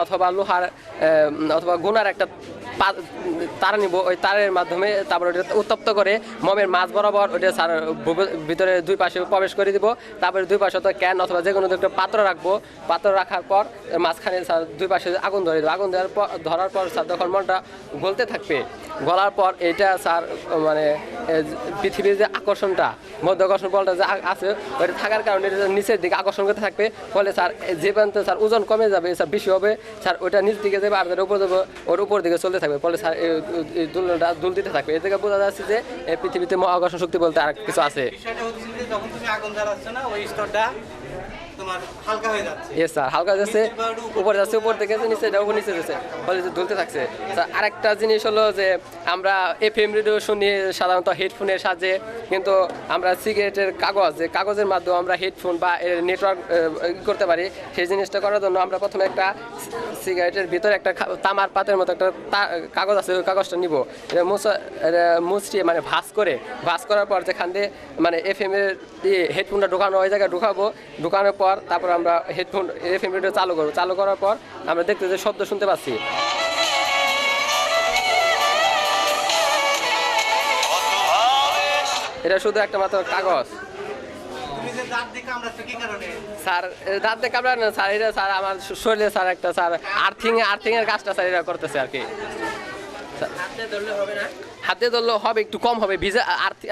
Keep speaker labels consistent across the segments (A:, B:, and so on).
A: অথবা লোহার অথবা গুনার একটা তার নিব, ওই তারের মাধ্যমে তারপর ওটা উত্তপ্ত করে মমের মাছ বরাবর ওটা স্যার ভিতরে দুই পাশে প্রবেশ করে দিব। তারপরে দুই পাশে তো ক্যান অথবা যে কোনো একটা পাত্র রাখবো, পাত্র রাখার পর মাঝখানে স্যার দুই পাশে আগুন ধরে দেবো। আগুন ধরার পর স্যার যখন মনটা গলতে থাকবে, গলার পর এটা স্যার মানে পৃথিবীর যে আকর্ষণটা, মধ্যাকর্ষণ বলটা যে আছে ওইটা থাকার কারণে নিচের দিকে আকর্ষণ করতে থাকবে। ফলে স্যার যে পর্যন্ত স্যার ওজন কমে যাবে স্যার বেশি হবে, স্যার ওইটা নিচ দিকে যাবে আর উপর যাবে, ওর উপর দিকে চলতে থাকবে। ফলে স্যার এই দুলটা দুল দিতে থাকবে। এর থেকে বোঝা যাচ্ছে যে এই পৃথিবীতে মহাকর্ষণ শক্তি বলতে আর কিছু আছে।
B: যখন তুমি আগুন জ্বালাচ্ছ না, ওই স্তরটা তোমার হালকা হয়ে যাচ্ছে।
A: ইয়েস স্যার, হালকা যাচ্ছে, উপরে যাচ্ছে, উপর থেকে নিচে যাবো, নিচে যাচ্ছে, ফলে যে দুলতে থাকছে। স্যার আরেকটা জিনিস হলো যে আমরা এফএম রেডিও শুনি সাধারণত হেডফোনের সাহায্যে, কিন্তু আমরা সিগারেটের কাগজের মাধ্যমে আমরা হেডফোন বা নেটওয়ার্ক করতে পারি। সেই জিনিসটা করার জন্য আমরা প্রথমে একটা সিগারেটের ভিতরে একটা তামার পাতের মতো একটা কাগজ আছে, ওই কাগজটা নিব, মুচড়িয়ে মানে ভাঁজ করার পর যেখান দিয়ে মানে এফএম এর হেডফোনটা ঢোকানো ওই জায়গায় ঢোকানোর পর তারপর আমরা হেডফোন এফএম রেডিও চালু করবো। চালু করার পর আমরা দেখতে যে শব্দ শুনতে পাচ্ছি। এটা শুধু একটা মাত্র কাগজ। স্যার দাঁত দিয়ে কামড়ায় না স্যার, এটা স্যার আমার শরীরে স্যার একটা স্যার আর্থিং এর কাজটা স্যার এটা করতেছে আর কি। হাতে ধরলে হবে, একটু কম হবে ভিজে।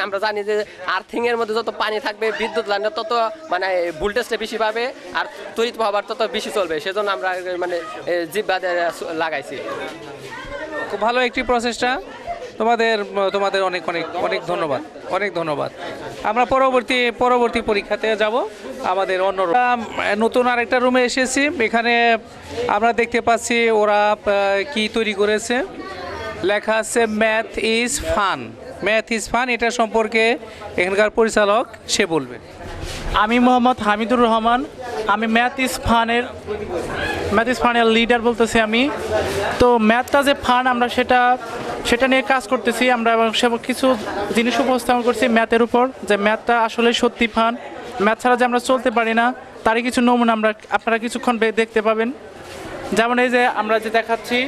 A: আমরা জানি যে আর্থিং এর মধ্যে যত পানি থাকবে, বিদ্যুৎ লাইনটা তত মানে ভোল্টেজটা বেশি পাবে আর তড়িৎ প্রবাহ তত বেশি চলবে। সেজন্য আমরা মানে জিহ্বা দিয়ে লাগাইছি।
C: খুব ভালো একটি প্রচেষ্টা, তোমাদের অনেক অনেক অনেক ধন্যবাদ, অনেক ধন্যবাদ। আমরা পরবর্তী পরীক্ষাতে যাব। আমাদের অন্য নতুন আরেকটা রুমে এসেছি, এখানে আমরা দেখতে পাচ্ছি ওরা কি তৈরি করেছে। লেখা আছে ম্যাথ ইজ ফান। এটা সম্পর্কে এখানকার পরিচালক সে বলবে।
D: আমি মোহাম্মদ হামিদুর রহমান, আমি ম্যাথ ইজ ফানের লিডার বলতেছি আমি। তো ম্যাথটা যে ফান, আমরা সেটা নিয়ে কাজ করতেছি। আমরা কিছু জিনিস উপস্থাপন করছি ম্যাথের উপর, যে ম্যাথটা আসলে সত্যি ফান। ম্যাথ ছাড়া যে আমরা চলতে পারি না, তারই কিছু নমুনা আপনারা কিছুক্ষণ দেখতে পাবেন। যেমন এই যে আমরা যে দেখাচ্ছি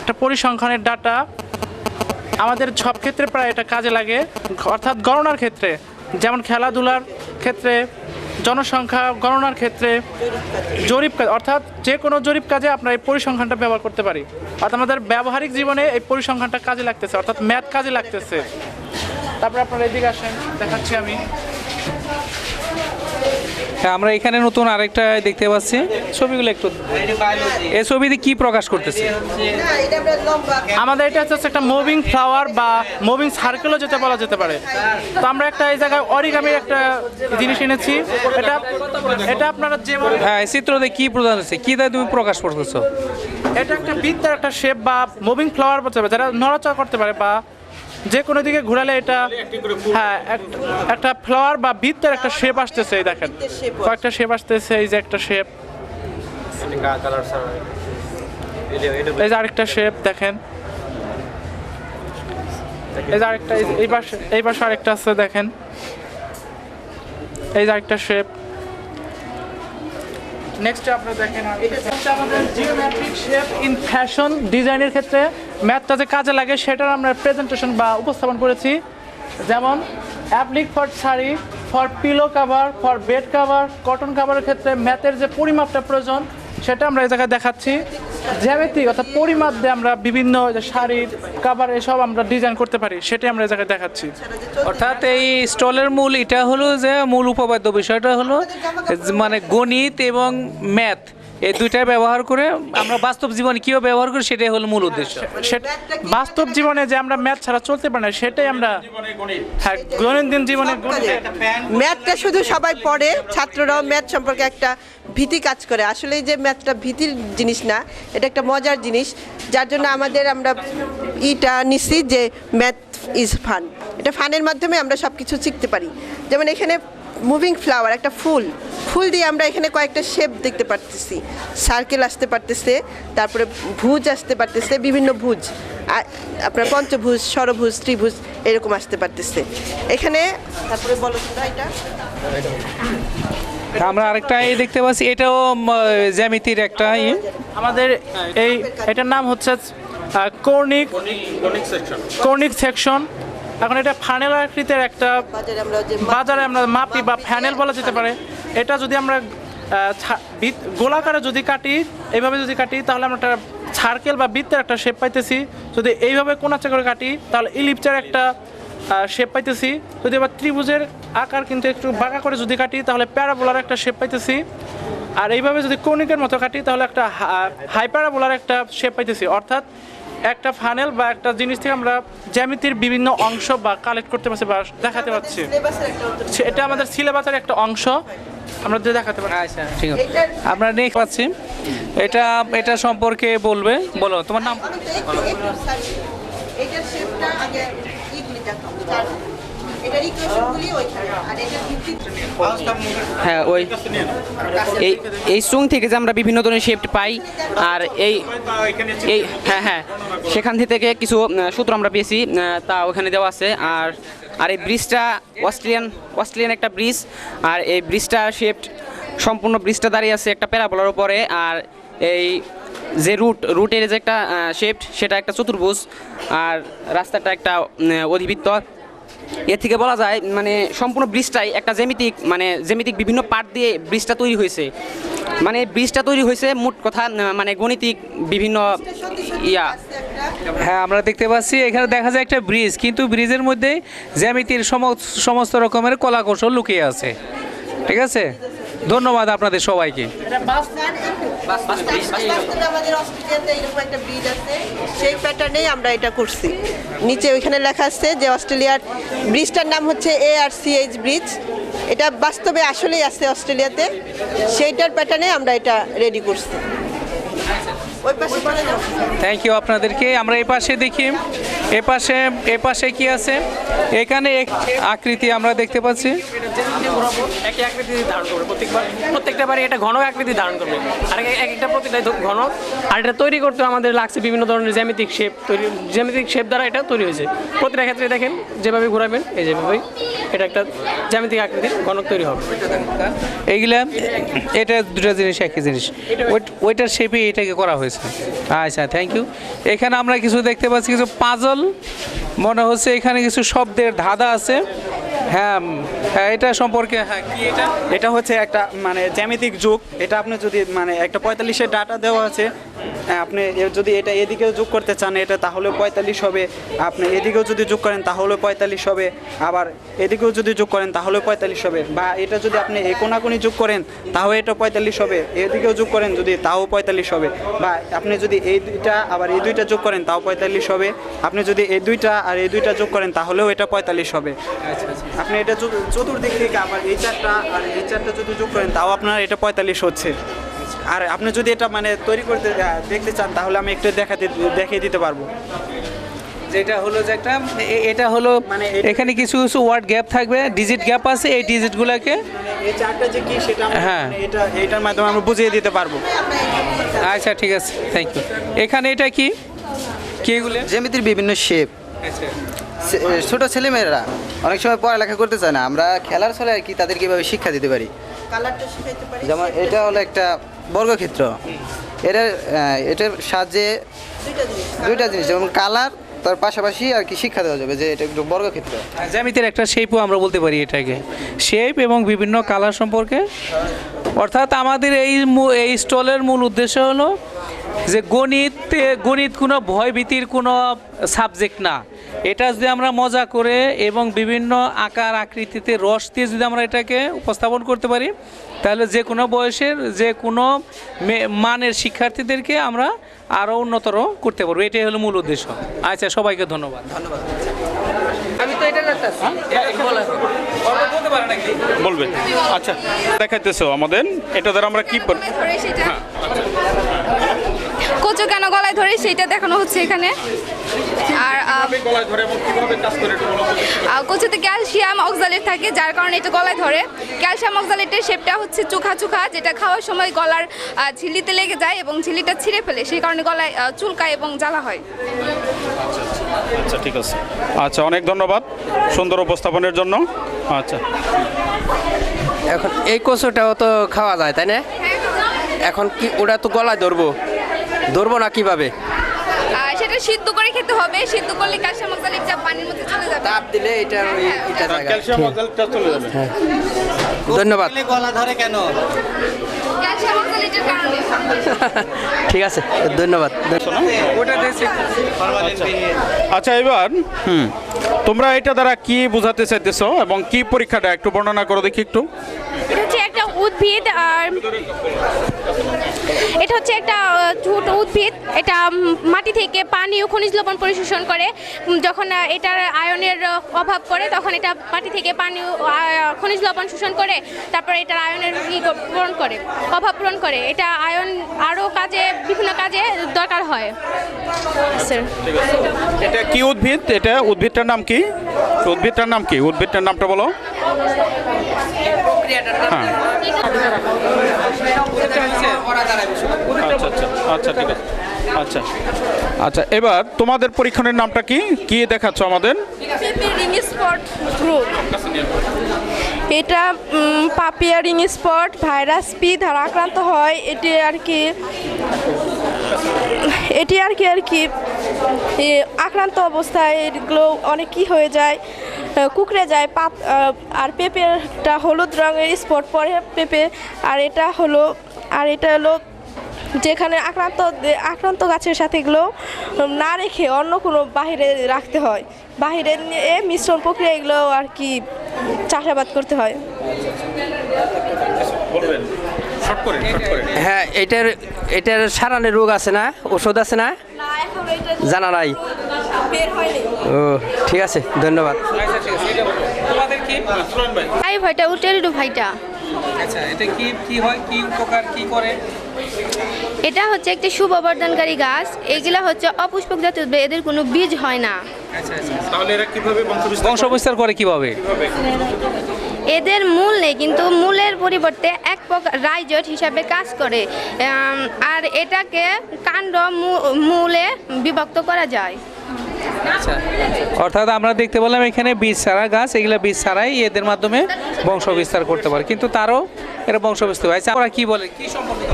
D: একটা পরিসংখ্যানের ডাটা, আমাদের সব ক্ষেত্রে প্রায় এটা কাজে লাগে, অর্থাৎ গণনার ক্ষেত্রে, যেমন খেলাধুলার ক্ষেত্রে, জনসংখ্যা গণনার ক্ষেত্রে, জরিপ কাজ, অর্থাৎ যে কোনো জরিপ কাজে আমরা এই পরিসংখ্যানটা ব্যবহার করতে পারি। অর্থাৎ আমাদের ব্যবহারিক জীবনে এই পরিসংখ্যানটা কাজে লাগতেছে, অর্থাৎ ম্যাথ কাজে লাগতেছে। তারপরে আপনারা এদিকে আসেন, দেখাচ্ছি আমি।
C: হ্যাঁ, আমরা এখানে নতুন আরেকটা দেখতে পাচ্ছি, ছবিগুলো একটু, এই ছবিতে কি প্রকাশ করতেছে?
D: আমাদের এটা হচ্ছে একটা মুভিং ফ্লাওয়ার বা মুভিং সার্কেলও যেটা বলা যেতে পারে। তো আমরা একটা এই জায়গায় অরিগামির একটা জিনিস এনেছি। এটা আপনারা যেমন
C: হ্যাঁ, চিত্রতে কি প্রধান হচ্ছে, কি তাই তুমি প্রকাশ করতেছো?
D: এটা একটা বৃত্তের একটা শেপ বা মুভিং ফ্লাওয়ার বলতে পারে, যারা নড়াচড়া করতে পারে বা যে কোনো দিকে ঘোরালে এটা, হ্যাঁ, একটা ফ্লাওয়ার বা বৃত্তের একটা শেপ আসতেছে। এই দেখেন কয়েকটা শেপ আসতেছে, এই যে একটা শেপ, এই যে আরেকটা শেপ দেখেন, এই যে আরেকটা, এই পাশে আরেকটা আছে দেখেন, এই যে আরেকটা শেপ। নেক্সট আপনারা দেখেন, এটা আমাদের জিওমেট্রিক শেপ ইন ফ্যাশন ডিজাইনের ক্ষেত্রে ম্যাথটা যে কাজে লাগে সেটার আমরা প্রেজেন্টেশন বা উপস্থাপন করেছি। যেমন applique for sari, for pillow cover, for bed cover, cotton কাভারের ক্ষেত্রে ম্যাথের যে পরিমাপটা প্রয়োজন সেটা আমরা এই জায়গায় দেখাচ্ছি। জ্যামিতিক অর্থাৎ পরিমাপ দিয়ে আমরা বিভিন্ন শাড়ির কাভার এসব আমরা ডিজাইন করতে পারি, সেটাই আমরা এই জায়গায় দেখাচ্ছি।
C: অর্থাৎ এই স্টলের মূল এটা হলো যে মূল উপপাদ্য বিষয়টা হলো মানে গণিত এবং ম্যাথ, এই দুইটা ব্যবহার করে আমরা বাস্তব জীবনে কীভাবে ব্যবহার করি সেটাই হলো মূল উদ্দেশ্য।
D: সেটা বাস্তব জীবনে যে আমরা ম্যাথ ছাড়া চলতে পারি না, সেটাই আমরা, হ্যাঁ, দৈনন্দিন জীবনে
E: ম্যাথটা শুধু সবাই পড়ে, ছাত্ররাও ম্যাথ সম্পর্কে একটা ভীতি কাজ করে। আসলে যে ম্যাথটা ভীতির জিনিস না, এটা একটা মজার জিনিস, যার জন্য আমরা নিচ্ছি যে ম্যাথ ইজ ফান। এটা ফানের মাধ্যমে আমরা সব কিছু শিখতে পারি। যেমন এখানে মুভিং ফ্লাওয়ার, একটা ফুল দিয়ে আমরা এখানে কয়েকটা শেপ দেখতে পারতেছি, সার্কেল আসতে পারতেছে, তারপরে ভুজ আসতে পারতেছে, বিভিন্ন ভুজ, আপনার পঞ্চভুজ, ষড়ভুজ, ত্রিভুজ এরকম আসতে পারতেছে এখানে। তারপরে বলো তোমরা এটা,
C: আমরা আরেকটা দেখতে পাচ্ছি, এটাও জ্যামিতির একটা
D: আমাদের এটার নাম হচ্ছে কর্নিক সেকশন। এখন এটা ফানেল আকৃতির একটা বাজারে আমরা মাপি বা ফ্যানেল বলা যেতে পারে। এটা যদি আমরা গোলাকারে যদি কাটি, এইভাবে যদি কাটি, তাহলে আমরা একটা সার্কেল বা বৃত্তের একটা শেপ পাইতেছি। যদি এইভাবে কোণাচে করে কাটি তাহলে ইলিপসের একটা শেপ পাইতেছি। যদি আবার ত্রিভুজের আকার কিন্তু একটু বাঁকা করে যদি কাটি তাহলে প্যারাবোলার একটা শেপ পাইতেছি। আর এইভাবে যদি কৌণিকের মতো কাটি তাহলে একটা হাইপ্যারাবোলার একটা শেপ পাইতেছি। অর্থাৎ একটা ফানেল বা একটা জিনিস থেকে আমরা জ্যামিতির বিভিন্ন অংশ বা কালেক্ট করতে পারছি বা দেখাতে পারছি। এটা আমাদের সিলেবাসের একটা অংশ, আমরা দেখাতে পারি।
C: আচ্ছা, ঠিক আছে। আমরা নেক্সট পাচ্ছি, এটা সম্পর্কে বলবে। বলো তোমার নাম।
E: এটার শেপটা আগে ইগুলি দেখো, এটার ইকুয়েশনগুলি ওইখানে, আর এটার ভিত্তি
F: হ্যাঁ, ওই এই স্ট্রং থেকে যে আমরা বিভিন্ন ধরনের শেপ পাই, আর এই হ্যাঁ সেখান থেকে কিছু সূত্র আমরা পেয়েছি, তা ওখানে দেওয়া আছে। আর এই ব্রিজটা অস্ট্রেলিয়ান একটা ব্রিজ, আর এই ব্রিজটা শেপ সম্পূর্ণ ব্রিজটা দাঁড়িয়ে আছে একটা প্যারাবোলার উপরে। আর এই যে রুটের যে একটা শেপ, সেটা একটা চতুর্ভুজ, আর রাস্তাটা একটা অধিবৃত্ত। এর থেকে বলা যায় মানে সম্পূর্ণ ব্রিজটাই একটা জ্যামিতিক বিভিন্ন পার্ট দিয়ে ব্রিজটা তৈরি হয়েছে। মানে ব্রিজটা তৈরি হয়েছে মোট কথা মানে গণিতিক বিভিন্ন
C: হ্যাঁ, আমরা দেখতে পাচ্ছি এখানে দেখা যায় একটা ব্রিজ, কিন্তু ব্রিজের মধ্যে জ্যামিতির সমস্ত রকমের কলা কৌশল লুকিয়ে আছে। ঠিক আছে, ধন্যবাদ আপনাদের সবাইকে।
E: বাস্তবে আমাদের অস্ট্রেলিয়াতে এরকম একটা ব্রিজ আছে, সেই প্যাটার্নেই আমরা এটা করছি। নিচে ওইখানে লেখা আছে যে অস্ট্রেলিয়ার ব্রিজটার নাম হচ্ছে ARCH ব্রিজ। এটা বাস্তবে আসলেই আছে অস্ট্রেলিয়াতে, সেইটার প্যাটার্নে আমরা এটা রেডি করছি। ওই পাশে চলে যাও।
C: থ্যাংক ইউ আপনাদেরকে। আমরা এই পাশে দেখি, এ পাশে কি আছে। এখানে এক আকৃতি আমরা দেখতে পাচ্ছি।
A: একই আকৃতি ধারণ করবে প্রত্যেকটা বাড়ি এটা ঘন আকৃতি ধারণ করবে, আর একটা প্রতিটাই ঘন। আর এটা তৈরি করতে আমাদের লাগছে বিভিন্ন ধরনের জ্যামিতিক শেপ দ্বারা এটা তৈরি হয়েছে। প্রতিটা ক্ষেত্রে দেখেন যেভাবে ঘোরাবেন এই যেভাবেই এটা একটা জ্যামিতিক আকৃতির ঘনক তৈরি হবে।
C: এইগুলা এটা দুটো জিনিস একই জিনিস, ওইটার শেপে এটাকে করা হয়েছে। আচ্ছা, থ্যাংক ইউ। এখানে আমরা কিছু দেখতে পাচ্ছি, কিছু পাজল মনে হচ্ছে, এখানে কিছু শব্দের ধাঁধা আছে। হ্যাঁ, এটা সম্পর্কে কি
G: এটা হচ্ছে একটা মানে জ্যামিতিক যুগ। এটা আপনি যদি মানে একটা 45-এর ডাটা দেওয়া আছে, আপনি যদি এটা এদিকেও যোগ করতে চান এটা তাহলে 45 হবে। আপনি এদিকেও যদি যোগ করেন তাহলে 45 হবে, আবার এদিকেও যদি যোগ করেন তাহলে 45 হবে। বা এটা যদি আপনি এই কোনাকুনি যোগ করেন তাও এটা 45 হবে, এদিকেও যোগ করেন যদি তাও 45 হবে। বা আপনি যদি এই দুইটা আবার এই দুইটা যোগ করেন তাও 45 হবে। আপনি যদি এই দুইটা আর এই দুইটা যোগ করেন তাহলেও এটা 45 হবে। আপনি এটা চতুর্দিক থেকে আবার এই চারটা আর এই চারটা যদি যোগ করেন তাও আপনার এটা 45 হচ্ছে। আর আপনি যদি এটা মানে তৈরি করতে দেখতে চান তাহলে আমি একটু দেখিয়ে দিতে পারবো।
C: যেটা হলো যে একটা এটা হলো
G: মানে
C: এখানে কিছু কিছু ওয়ার্ড গ্যাপ থাকবে, ডিজিট গ্যাপ আছে। এই ডিজিটগুলোকে
G: এই চারটা যে কি সেটা
C: হ্যাঁ,
G: এটার মাধ্যমে আমরা বুঝিয়ে দিতে পারবো।
C: আচ্ছা, ঠিক আছে, থ্যাংক ইউ। এখানে এটা কি এগুলো?
H: জ্যামিতির বিভিন্ন শেপ। ছোট ছেলেমেয়েরা অনেক সময় পড়ালেখা করতে চায় না, আমরা খেলার ছলে আর কি তাদের কীভাবে শিক্ষা দিতে পারি।
E: কালারটা শিখাইতে পারি।
H: যেমন এটা হলো একটা বর্গক্ষেত্র, এটার সাহায্যে দুইটা জিনিস যেমন কালার, তার পাশাপাশি আর কি শিক্ষা দেওয়া যাবে যে এটা একটু বর্গক্ষেত্র।
C: জ্যামিতির একটা শেপও আমরা বলতে পারি এটাকে, শেপ এবং বিভিন্ন কালার সম্পর্কে। অর্থাৎ আমাদের এই স্টলের মূল উদ্দেশ্য হলো যে গণিত কোনো ভয়ভীতির কোনো সাবজেক্ট না। এটা যদি আমরা মজা করে এবং বিভিন্ন আকার আকৃতিতে রস দিয়ে যদি আমরা এটাকে উপস্থাপন করতে পারি, তাহলে যে কোনো বয়সের যে কোনো মানের শিক্ষার্থীদেরকে আমরা আরও উন্নতর করতে পারবো। এটাই হলো মূল উদ্দেশ্য। আচ্ছা, সবাইকে ধন্যবাদ।
A: আমি তো এটা লাগতেছি
I: বলবেন। আচ্ছা, দেখাইতেছো আমাদের এটা দ্বারা আমরা কি
J: কচু কেন গলায় ধরে সেইটা দেখানো হচ্ছে এখানে। আর
I: গলায় ধরে এবং কিভাবে কাজ করে এটা বলো।
J: কচুতে ক্যালসিয়াম অক্সালেট থাকে, যার কারণে এটা গলায় ধরে। ক্যালসিয়াম অক্সালেটের শেপটা হচ্ছে চোখা, যেটা খাওয়ার সময় গলার ঝিল্লিতে লেগে যায় এবং ঝিল্লিটা ছিঁড়ে ফেলে, সেই কারণে গলায় চুলকায় এবং জ্বালা হয়।
I: আচ্ছা, ঠিক আছে। আচ্ছা, অনেক ধন্যবাদ সুন্দর উপস্থাপনের জন্য। আচ্ছা,
A: এখন এই কচুটাও তো খাওয়া যায়, তাই না? এখন কি ওটা তো গলায় ধরবো, ধরবো না কিভাবে?
J: সেটা সিদ্ধ করে খেতে হবে, সিদ্ধ করলে ক্যালসিয়াম অক্সালেটটা পানির মধ্যে চলে যাবে।
A: তাপ দিলে এটা এটা জায়গা।
I: ক্যালসিয়াম অক্সালেটটা চলে যাবে।
A: ধন্যবাদ।
B: খেলে গলা ধরে কেন?
J: ক্যালসিয়াম অক্সালেটের কারণে।
A: ঠিক আছে, ধন্যবাদ।
I: আচ্ছা এবার তোমরা এটা দ্বারা কি বোঝাতে চাইতেছো এবং কি পরীক্ষাটা একটু বর্ণনা করো দেখি একটু।
J: এটা হচ্ছে একটা উদ্ভিদ, আর এটা হচ্ছে একটা ছোট উদ্ভিদ। এটা মাটি থেকে পানি ও খনিজ লবণ পরিশোষণ করে। যখন এটার আয়নের অভাব পড়ে তখন এটা মাটি থেকে পানি ও খনিজ লবণ শোষণ করে, তারপরে এটার আয়নের পূরণ করে, অভাব পূরণ করে। এটা আয়ন আরও কাজে, বিভিন্ন কাজে দরকার হয় স্যার।
I: এটা কি উদ্ভিদ? এটা উদ্ভিদটার নাম কি? উদ্ভিদটার নাম কি? উদ্ভিদটার নামটা বলো। হ্যাঁ আচ্ছা ঠিক আছে। আচ্ছা আচ্ছা এবার তোমাদের পরীক্ষণের নামটা কি? কি দেখাচ্ছ আমাদের?
J: Ring spot group. এটা papaya ring spot virus P দ্বারা আক্রান্ত হয়। এটি আর কি আক্রান্ত অবস্থায় এগুলো অনেক কি হয়ে যায়, কুকড়ে যায় আর পেঁপেটা হলুদ রঙের স্পট পরে পেঁপে। আর এটা হলো যেখানে আক্রান্ত গাছের সাথে এগুলো না রেখে অন্য কোনো বাহিরে রাখতে হয়। বাহিরে নিয়ে মিশ্রণ প্রক্রিয়া এগুলো আর কি চাষাবাদ করতে হয়।
A: হ্যাঁ, এটার সারানে রোগ আছে না, ওষুধ আছে না? জানা নাই। ও ঠিক আছে, ধন্যবাদ।
J: ভাইটা উটেরিডো ভাইটা।
C: আচ্ছা এটা কি হয়, কি উপকার, কি করে?
J: এটা হচ্ছে একটি সুবর্ধনকারী গাছ। এগুলা হচ্ছে অপুষ্পক জাতীয় উদ্ভিদ, এদের কোনো বীজ হয় না।
C: আচ্ছা
I: তাহলে এরা কিভাবে
C: বংশবিস্তার করে কিভাবে?
J: এদের মূল নেই, কিন্তু মূলের পরিবর্তে এক প্রকার রাইজোট হিসাবে কাজ করে। আর এটাকে কাণ্ড মূলে বিভক্ত করা যায়।
C: আচ্ছা অর্থাৎ আমরা দেখতে পেলাম এখানে বীজ ছাড়া গাছ, এগুলো বীজ ছাড়াই এদের মাধ্যমে বংশ বিস্তার করতে পারে, কিন্তু তারও এরা বংশ বিস্তার হয়। আমরা কি বলে, কি সম্পর্কে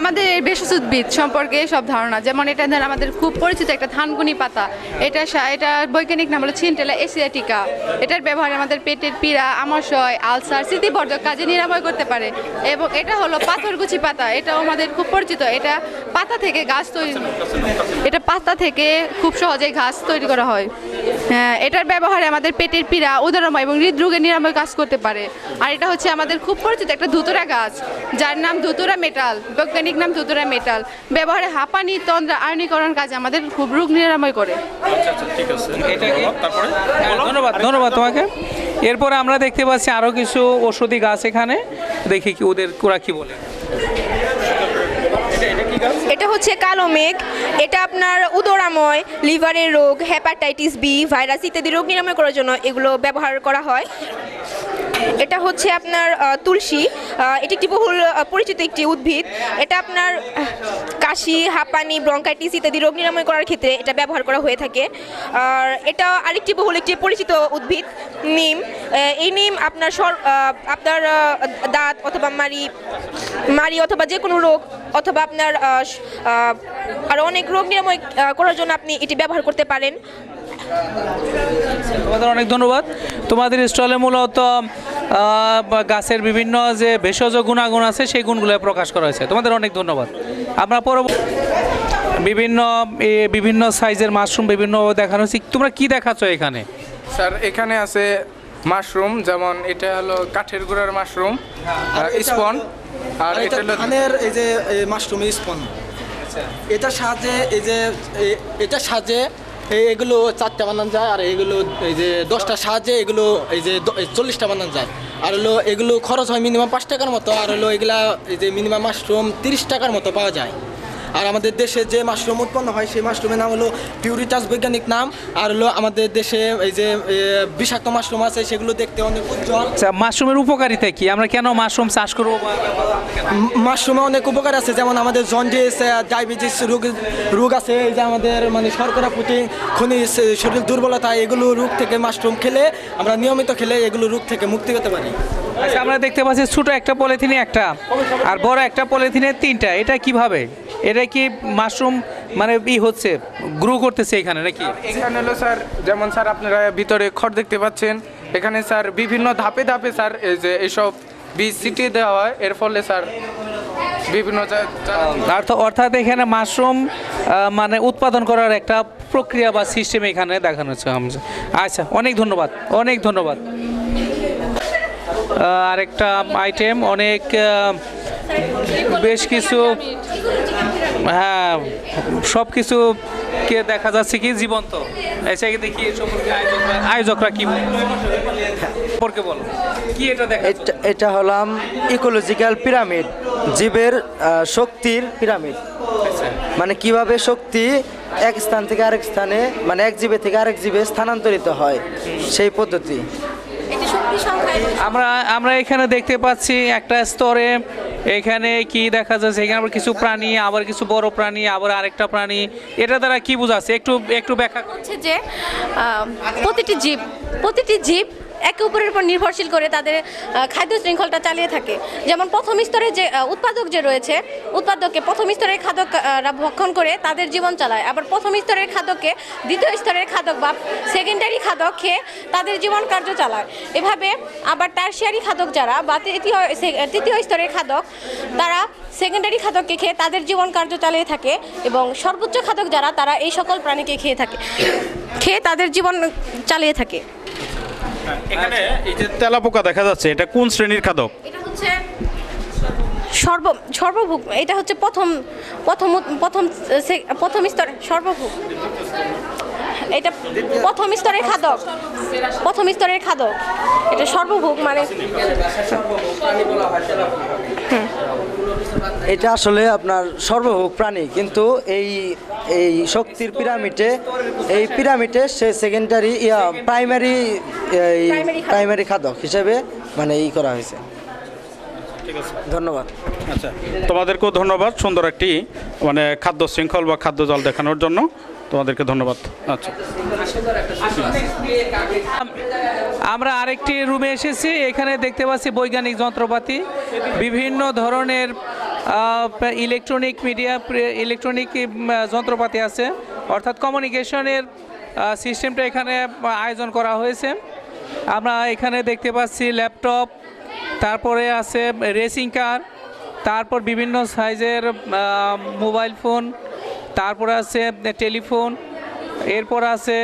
K: আমাদের ভেষজ উদ্ভিদ সম্পর্কে সব ধারণা, যেমন এটা আমাদের খুব পরিচিত একটা থানকুনি পাতা। এটা বৈজ্ঞানিক নাম হলো ছিনটেলা এসিয়াটিকা। এটার ব্যবহার আমাদের পেটের পীড়া, আমাশয়, আলসার, স্মৃতিবর্ধক কাজে নিরাময় করতে পারে। এবং এটা হলো পাথরকুচি পাতা, এটাও আমাদের খুব পরিচিত। এটা পাতা থেকে গাছ তৈরি, এটা পাতা থেকে খুব সহজেই ঘাস তৈরি করা হয়। হ্যাঁ, এটার ব্যবহারে আমাদের পেটের পীড়া, উদরময় এবং হৃদরোগের নিরাময় কাজ করতে পারে। আর এটা হচ্ছে আমাদের খুব পরিচিত একটা ধুতুরা গাছ, যার নাম ধুতুরা মেটাল, বৈজ্ঞানিক নাম ধুতুরা মেটাল। ব্যবহারে হাঁপানি, তন্দ্রা, আয়নীকরণ কাজে আমাদের খুব রোগ নিরাময় করে।
I: ঠিক আছে,
C: ধন্যবাদ তোমাকে। এরপরে আমরা দেখতে পাচ্ছি আরো কিছু ঔষধি গাছ এখানে, দেখি কি ওরা কি বলে।
J: এটা হচ্ছে কালো মেঘ। এটা আপনার উদরাময়, লিভারের রোগ, হেপাটাইটিস বি, ভাইরাস ইত্যাদি রোগ নিরাময় করার জন্য এগুলো ব্যবহার করা হয়। এটা হচ্ছে আপনার তুলসী। এটি একটি বহুল পরিচিত একটি উদ্ভিদ। এটা আপনার কাশি, হাঁপানি, ব্রঙ্কাইটিস ইত্যাদি রোগ নিরাময় করার ক্ষেত্রে এটা ব্যবহার করা হয়ে থাকে। আর এটা আরেকটি বহুল একটি পরিচিত উদ্ভিদ নিম। এই নিম আপনার দাঁত অথবা মারি অথবা যে কোনো রোগ অথবা আপনার আরও অনেক রোগ নিরাময় করার জন্য আপনি এটি ব্যবহার করতে পারেন।
C: তোমাদের অনেক ধন্যবাদ। তোমাদের স্টলে মূলত গাছের বিভিন্ন যে ভেষজ গুণাগুণ আছে সেই গুণগুলো প্রকাশ করা হয়েছে। তোমাদের অনেক ধন্যবাদ। আমরা বিভিন্ন সাইজের মাশরুম বিভিন্ন দেখানো হচ্ছে। তোমরা কি দেখাচ্ছ এখানে?
L: স্যার এখানে আছে মাশরুম, যেমন এটা হলো কাঠের গুঁড়ার মাশরুম, স্পন। আর এটা হলো
M: ধানের এই যে মাশরুম স্পন। এটার সাহায্যে এগুলো 4টা বানানো যায়, আর এগুলো এই যে 10টার সাহায্যে এগুলো এই যে 40টা বানানো যায়। আর হলো এগুলো খরচ হয় মিনিমাম 5 টাকার মতো। আর হলো এগুলা এই যে মিনিমাম মাশরুম 30 টাকার মতো পাওয়া যায়। আর আমাদের দেশে যে মাশরুম উৎপন্ন হয় সেই মাশরুমের নাম হলো পিউরিটাস, বৈজ্ঞানিক নাম। আর হলো আমাদের দেশে এই যে বিষাক্ত মাশরুম আছে সেগুলো দেখতে অনেক উজ্জ্বল।
C: মাশরুমের উপকারিতা কি? আমরা কেন মাশরুম চাষ করবো?
M: মাশরুমে অনেক উপকার আছে, যেমন আমাদের জন্ডিস, ডায়াবেটিস রোগ আছে, এই যে আমাদের মানে শর্করা, প্রোটিন, খনিজ, শরীর দুর্বলতা, এগুলো রোগ থেকে মাশরুম খেলে, আমরা নিয়মিত খেলে এগুলো রোগ থেকে মুক্তি পেতে পারি।
C: আচ্ছা আমরা দেখতে পাচ্ছি ছোট একটা পলিথিনে একটা আর বড় একটা পলিথিনে 3টা, এটা কিভাবে? এটা কি মাশরুম মানে হচ্ছে গ্রো করতেছে এখানে নাকি?
L: এখানে হলো স্যার, যেমন স্যার আপনারা ভিতরে খড় দেখতে পাচ্ছেন, এখানে স্যার বিভিন্ন ধাপে ধাপে স্যার এই যে এইসব বীজ ছিটিয়ে দেওয়া হয়, এর ফলে স্যার বিভিন্ন
C: অর্থাৎ এখানে মাশরুম মানে উৎপাদন করার একটা প্রক্রিয়া বা সিস্টেম এখানে দেখানো হচ্ছে। আচ্ছা, অনেক ধন্যবাদ, অনেক ধন্যবাদ। আরেকটা আইটেম, অনেক বেশ কিছু, হ্যাঁ সব কিছু কে দেখা যাচ্ছে কি জীবন্ত। এসে দেখি আয়োজকরা কি সম্পর্কে বলো, কি এটা দেখা?
N: এটা হলাম ইকোলজিক্যাল পিরামিড, জীবের শক্তির পিরামিড। মানে কিভাবে শক্তি এক স্থান থেকে আরেক স্থানে, মানে এক জীবে থেকে আরেক জীবে স্থানান্তরিত হয়, সেই পদ্ধতি।
C: আমরা এখানে দেখতে পাচ্ছি একটা স্তরে, এখানে কি দেখা যাচ্ছে, এখানে আবার কিছু প্রাণী, আবার কিছু বড় প্রাণী, আবার আরেকটা প্রাণী, এটা দ্বারা কি বোঝাচ্ছে একটু ব্যাখ্যা
O: হচ্ছে যে প্রতিটি জীব একে অপরের উপর নির্ভরশীল করে তাদের খাদ্য শৃঙ্খলটা চালিয়ে থাকে। যেমন প্রথম স্তরে যে উৎপাদক যে রয়েছে, উৎপাদককে প্রথম স্তরের খাদকরা ভক্ষণ করে তাদের জীবন চালায়, আবার প্রথম স্তরের খাদককে দ্বিতীয় স্তরের খাদক বা সেকেন্ডারি খাদক খেয়ে তাদের জীবন কার্য চালায়। এভাবে আবার টারশিয়ারি খাদক যারা বা তৃতীয় স্তরের খাদক, তারা সেকেন্ডারি খাদককে খেয়ে তাদের জীবন কার্য চালিয়ে থাকে, এবং সর্বোচ্চ খাদক যারা, তারা এই সকল প্রাণীকে খেয়ে তাদের জীবন চালিয়ে থাকে।
I: এখানে এই যে তেলাপোকা দেখা যাচ্ছে, এটা কোন শ্রেণীর খাদক?
O: এটা হচ্ছে সর্বভুক। এটা হচ্ছে প্রথম স্তরে সর্বভুক। এটা প্রথম স্তরের খাদক, এটা সর্বভুক মানে।
N: এটা আসলে আপনার সর্বভোগ প্রাণী, কিন্তু এই শক্তির পিরামিডে সে সেকেন্ডারি প্রাইমারি খাদক হিসেবে মানে করা হয়েছে। ধন্যবাদ।
I: আচ্ছা, তোমাদেরকেও ধন্যবাদ সুন্দর একটি মানে খাদ্য শৃঙ্খল বা খাদ্য জল দেখানোর জন্য, তোমাদেরকে ধন্যবাদ। আচ্ছা,
C: আমরা আরেকটি রুমে এসেছি, এখানে দেখতে পাচ্ছি বৈজ্ঞানিক যন্ত্রপাতি, বিভিন্ন ধরনের ইলেকট্রনিক যন্ত্রপাতি আছে, অর্থাৎ কমিউনিকেশনের সিস্টেমটা এখানে আয়োজন করা হয়েছে। আমরা এখানে দেখতে পাচ্ছি ল্যাপটপ, তারপরে আছে রেসিং কার, তারপর বিভিন্ন সাইজের মোবাইল ফোন, তারপরে আছে টেলিফোন, এরপর আছে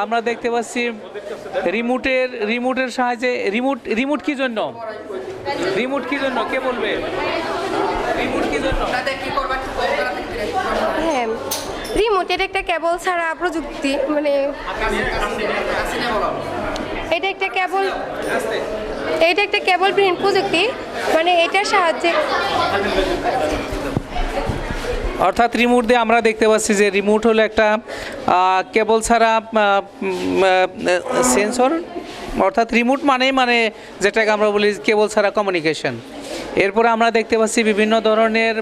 C: আমরা দেখতে পাচ্ছি রিমোটের সাহায্যে রিমোট কি জন্য কে বলবে? রিমোট কি জন্য?
O: হ্যাঁ, রিমোটের একটা কেবল ছাড়া প্রযুক্তি, মানে এটা একটা কেবল প্রিন্ট প্রযুক্তি, মানে এটার সাহায্যে,
C: অর্থাৎ রিমোট দিয়ে আমরা দেখতে পাচ্ছি যে রিমোট হলো একটা কেবল ছাড়া সেন্সর, অর্থাৎ রিমোট মানে যেটাকে আমরা বলি কেবল ছাড়া কমিউনিকেশন। এরপরে আমরা দেখতে পাচ্ছি বিভিন্ন ধরনের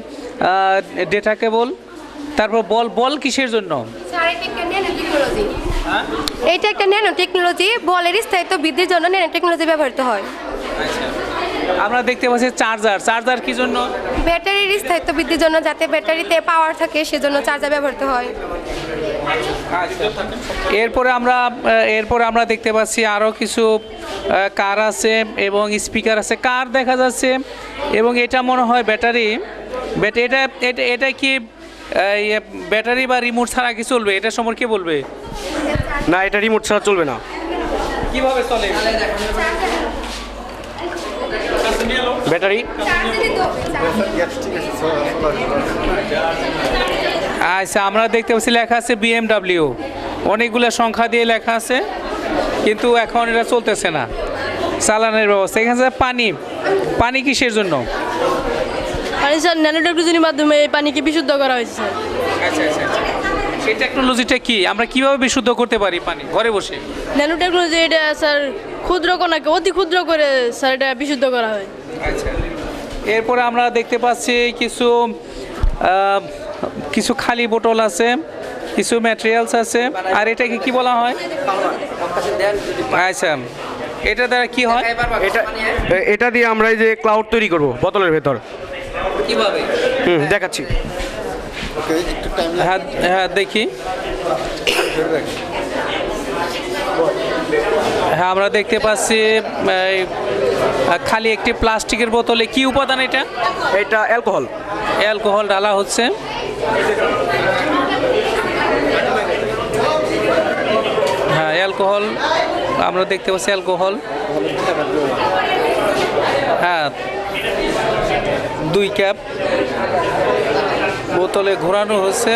C: ডেটা কেবল, তারপর বল কিসের জন্য?
O: এইটা একটা ন্যানো টেকনোলজি, বলের স্থায়িত্ব বৃদ্ধির জন্য ন্যানো টেকনোলজি ব্যবহৃত হয়।
C: আমরা দেখতে পাচ্ছি চার্জার কি জন্য?
O: ব্যাটারির স্থায়িত্ব বৃদ্ধির জন্য, যাতে ব্যাটারিতে পাওয়ার থাকে সেজন্য চার্জার ব্যবহৃত হয়।
C: এরপরে আমরা দেখতে পাচ্ছি আরও কিছু কার আছে এবং স্পিকার আছে, কার দেখা যাচ্ছে, এবং এটা মনে হয় ব্যাটারি। এটা কি ব্যাটারি বা রিমোট ছাড়া কি চলবে? এটা সম্পর্কে বলবে?
P: না, এটা রিমোট ছাড়া চলবে না।
C: কিভাবে চলে?
P: ব্যাটারি।
C: আচ্ছা, আমরা দেখতে পাচ্ছি লেখা আছে BMW, অনেকগুলো সংখ্যা দিয়ে লেখা আছে, কিন্তু এখন এটা চলতেছে না, চালানোর ব্যবস্থা। এখানে পানি কিসের জন্য?
Q: ন্যানো টেকনোলজির মাধ্যমে এই পানিকে বিশুদ্ধ করা হয়েছে।
C: আচ্ছা, সেই টেকনোলজিটা কি? আমরা কিভাবে বিশুদ্ধ করতে পারি পানি ঘরে বসে?
Q: ন্যানো টেকনোলজি এটা স্যার ক্ষুদ্র কণাকে অতি ক্ষুদ্র করে স্যার এটা বিশুদ্ধ করা হয়।
C: আচ্ছা, এরপরে আমরা দেখতে পাচ্ছি কিছু খালি বোতল আছে, কিছু ম্যাটেরিয়ালস আছে, আর এটাকে কি বলা হয়? আচ্ছা, এটা দ্বারা কি হয়?
P: এটা দিয়ে আমরা এই যে ক্লাউড তৈরি করব বোতলের ভেতর।
C: কিভাবে?
P: দেখাচ্ছি।
R: একটু টাইম
C: হ্যাঁ হ্যাঁ দেখি। হ্যাঁ আমরা দেখতে পাচ্ছি এই, খালি একটি প্লাস্টিকের বোতলে কি উপাদান এটা?
P: এটা অ্যালকোহল।
C: অ্যালকোহল ঢালা হচ্ছে। হ্যাঁ অ্যালকোহল আমরা দেখতে পাচ্ছি অ্যালকোহল। হ্যাঁ 2 কাপ বোতলে ঘোরানো হচ্ছে,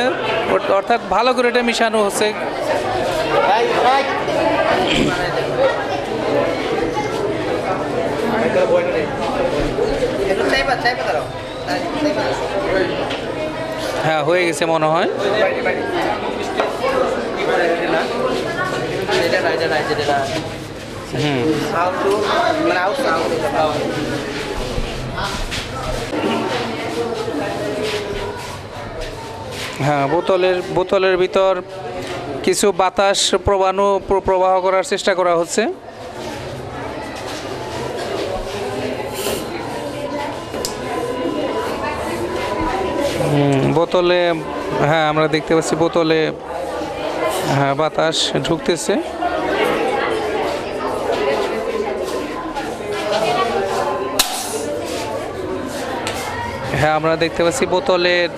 C: অর্থাৎ ভালো করে এটা মিশানো হচ্ছে। হ্যাঁ হয়ে গেছে মনে হয়। হ্যাঁ বোতলের ভিতর কিছু বাতাস প্রবাহ করার চেষ্টা করা হচ্ছে। বোতলে হ্যাঁ আমরা দেখতে পাচ্ছি বোতলে হ্যাঁ বাতাস ঢুকতেছে। হ্যাঁ আমরা দেখতে পাচ্ছি বোতলের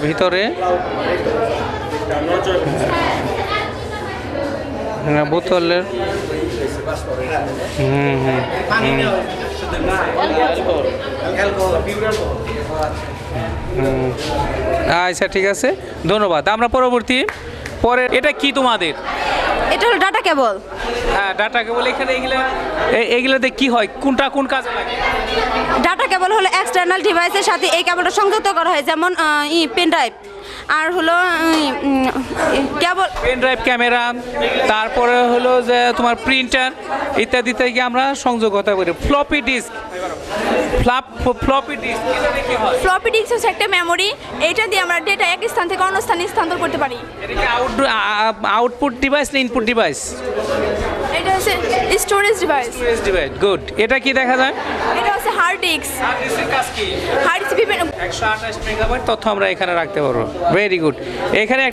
C: ভিতরে বোতলের আচ্ছা ঠিক আছে, ধন্যবাদ। আমরা পরে এটা কি তোমাদের?
O: এটা হলো ডাটা কেবল।
C: হ্যাঁ ডাটা কেবল। এখানে এগুলোতে কি হয়, কোন কাজে লাগে?
O: ডাটা কেবল হলো এক্সটার্নাল ডিভাইসের সাথে এই কেবলটা সংযুক্ত করা হয়, যেমন পেন ড্রাইভ, আর হলো কেবল
C: পেন ড্রাইভ, ক্যামেরা, তারপরে হলো যে তোমার প্রিন্টার ইত্যাদি থেকে আমরা সংযোগ হতে পারি। ফ্লপি ডিস্ক
J: ফ্লপি ডিস্ক হচ্ছে একটা মেমোরি, এটা দিয়ে আমরা ডেটা এক স্থান থেকে অন্য স্থানে স্থানান্তর করতে পারি।
C: এটা কি আউটপুট ডিভাইস না ইনপুট ডিভাইস?
J: এটা হচ্ছে স্টোরেজ ডিভাইস।
C: গুড। এটা কি দেখা যায়?
J: এটা হচ্ছে হার্ড ডিস্ক। হার্ড ডিস্ক বিভিন্ন
C: 128 মেগাবাইট তথ্য আমরা এখানে রাখতে পারবো। Very good. এখানে